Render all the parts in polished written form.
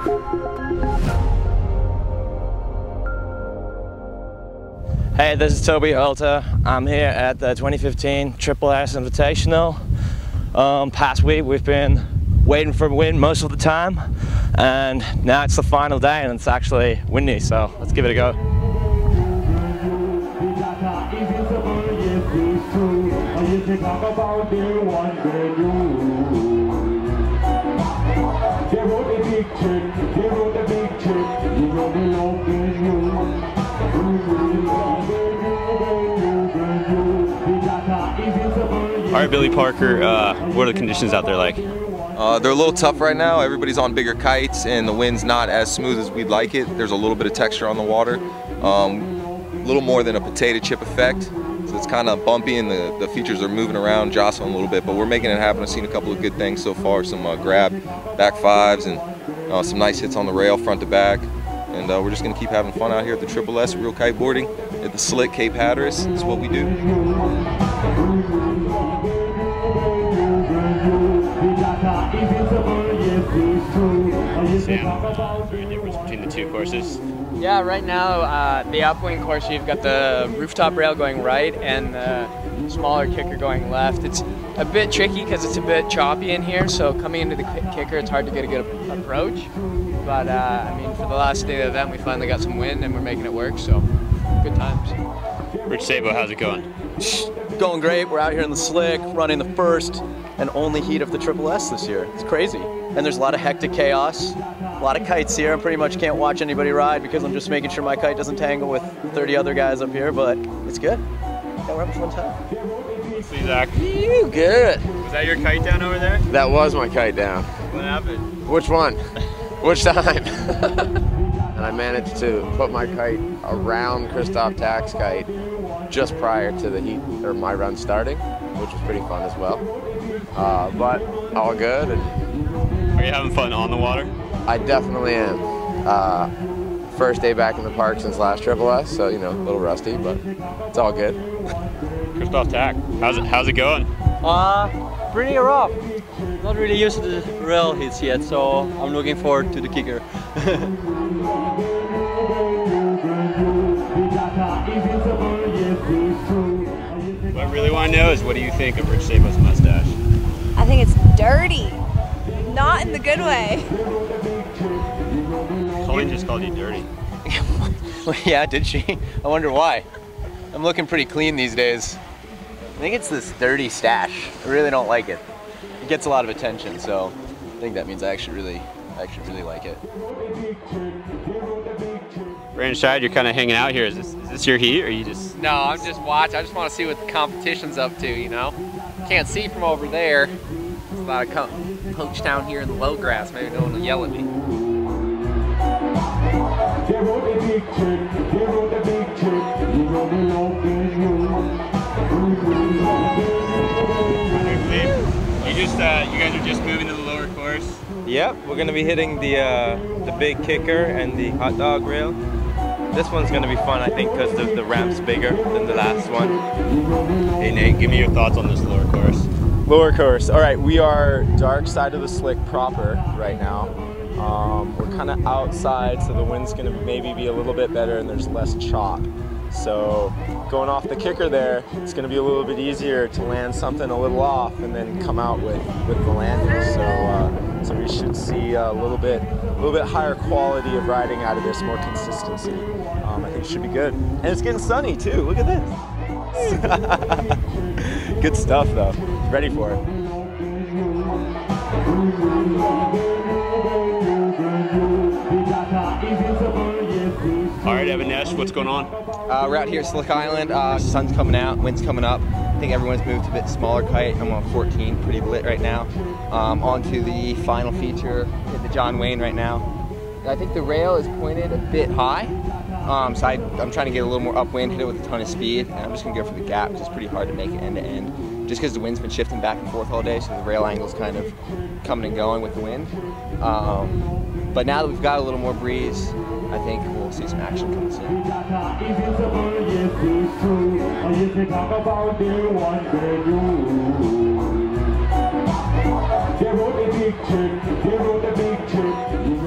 Hey, this is Toby Holter. I'm here at the 2015 Triple-S Invitational. Past week we've been waiting for a win most of the time, and now it's the final day and it's actually windy, so let's give it a go. All right, Billy Parker, what are the conditions out there like? They're a little tough right now. Everybody's on bigger kites and the wind's not as smooth as we'd like it. There's a little bit of texture on the water. A little more than a potato chip effect. So it's kind of bumpy and the features are moving around, jostling a little bit, but we're making it happen. I've seen a couple of good things so far, some grab back fives and some nice hits on the rail front to back. And we're just gonna keep having fun out here at the Triple-S Real Kiteboarding at the Slick Cape Hatteras. That's what we do. Sam, is there a difference between the two courses? Yeah, right now the upwind course, you've got the rooftop rail going right and the smaller kicker going left. It's a bit tricky because it's a bit choppy in here, so coming into the kicker it's hard to get a good approach. But I mean, for the last day of the event we finally got some wind and we're making it work, so good times. Rich Sabo, how's it going? Going great. We're out here in the slick, running the first and only heat of the Triple-S this year. It's crazy. And there's a lot of hectic chaos, a lot of kites here. I pretty much can't watch anybody ride because I'm just making sure my kite doesn't tangle with 30 other guys up here, but it's good. Yeah, we're having a fun time. See, Zach. You good. Was that your kite down over there? That was my kite down. What happened? Which one? Which time? And I managed to put my kite around Christoph Tack's kite just prior to the heat, or my run starting, which was pretty fun as well. But all good. And are you having fun on the water? I definitely am. First day back in the park since last Triple-S, so you know, a little rusty, but it's all good. Christoph Tack, how's it going? Pretty rough. Not really used to the rail hits yet, so I'm looking forward to the kicker. What I really want to know is, what do you think of Rich Sabo's mustache? I think it's dirty. Not in the good way. Colleen just called you dirty. Well, yeah, did she? I wonder why. I'm looking pretty clean these days. I think it's this dirty stash. I really don't like it. It gets a lot of attention, so I think that means I actually really like it. Brandon Scheid, you're kind of hanging out here. Is this your heat, or you just? No, I'm just watching. I just want to see what the competition's up to, you know? Can't see from over there. There's a lot of poach down here in the low grass. Maybe no one will yell at me. You guys are just moving to the lower course? Yep, we're going to be hitting the big kicker and the hot dog rail. This one's going to be fun, I think, because the ramp's bigger than the last one. Hey Nate, give me your thoughts on this lower course. Lower course. All right, we are dark side of the slick proper right now. We're kind of outside, so the wind's going to maybe be a little bit better and there's less chop. So going off the kicker there, it's going to be a little bit easier to land something a little off and then come out with the landing. So we should see a little bit higher quality of riding out of this, more consistency. I think it should be good. And it's getting sunny too. Look at this. Good stuff though. Ready for it. All right, Evan Nash, what's going on? We're out here at Slick Island. Sun's coming out, wind's coming up. I think everyone's moved to a bit smaller kite. I'm on 14, pretty lit right now. On to the final feature, hit the John Wayne right now. I think the rail is pointed a bit high, so I'm trying to get a little more upwind, hit it with a ton of speed, and I'm just going to go for the gap because it's pretty hard to make it end to end. Just because the wind's been shifting back and forth all day, so the rail angle's kind of coming and going with the wind. But now that we've got a little more breeze, I think we'll see some action coming soon.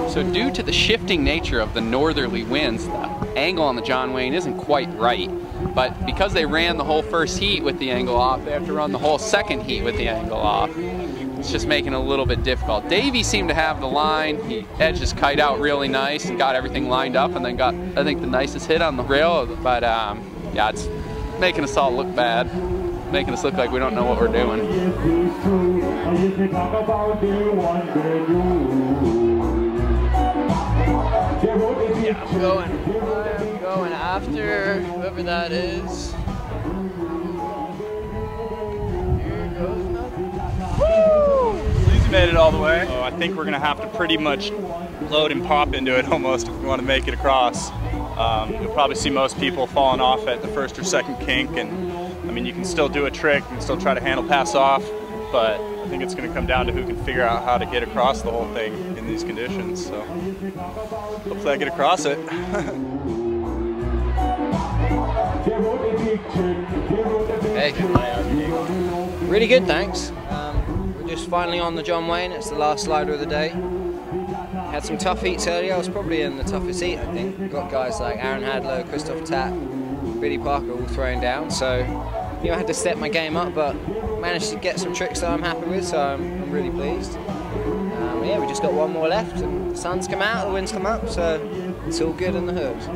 So due to the shifting nature of the northerly winds, the angle on the John Wayne isn't quite right. But because they ran the whole first heat with the angle off, they have to run the whole second heat with the angle off. It's just making it a little bit difficult. Davey seemed to have the line. He edged his kite out really nice and got everything lined up, and then got, I think, the nicest hit on the rail. But yeah, it's making us all look bad, making us look like we don't know what we're doing. Yeah, I'm going after whoever that is. Here goes nothing. Woo! Easy made it all the way. Oh, I think we're gonna have to pretty much load and pop into it almost if we want to make it across. You'll probably see most people falling off at the first or second kink, and I mean, you can still do a trick and still try to handle pass off, but I think it's going to come down to who can figure out how to get across the whole thing in these conditions. So hopefully I get across it. Hey, really good, thanks. We're just finally on the John Wayne. It's the last slider of the day. Had some tough heats earlier. I was probably in the toughest heat, I think. We've got guys like Aaron Hadlow, Christoph Tapp, Billy Parker all throwing down. So, you know, I had to step my game up, but managed to get some tricks that I'm happy with, so I'm really pleased. Yeah, we just got one more left, and the sun's come out, the wind's come up, so it's all good in the hooks.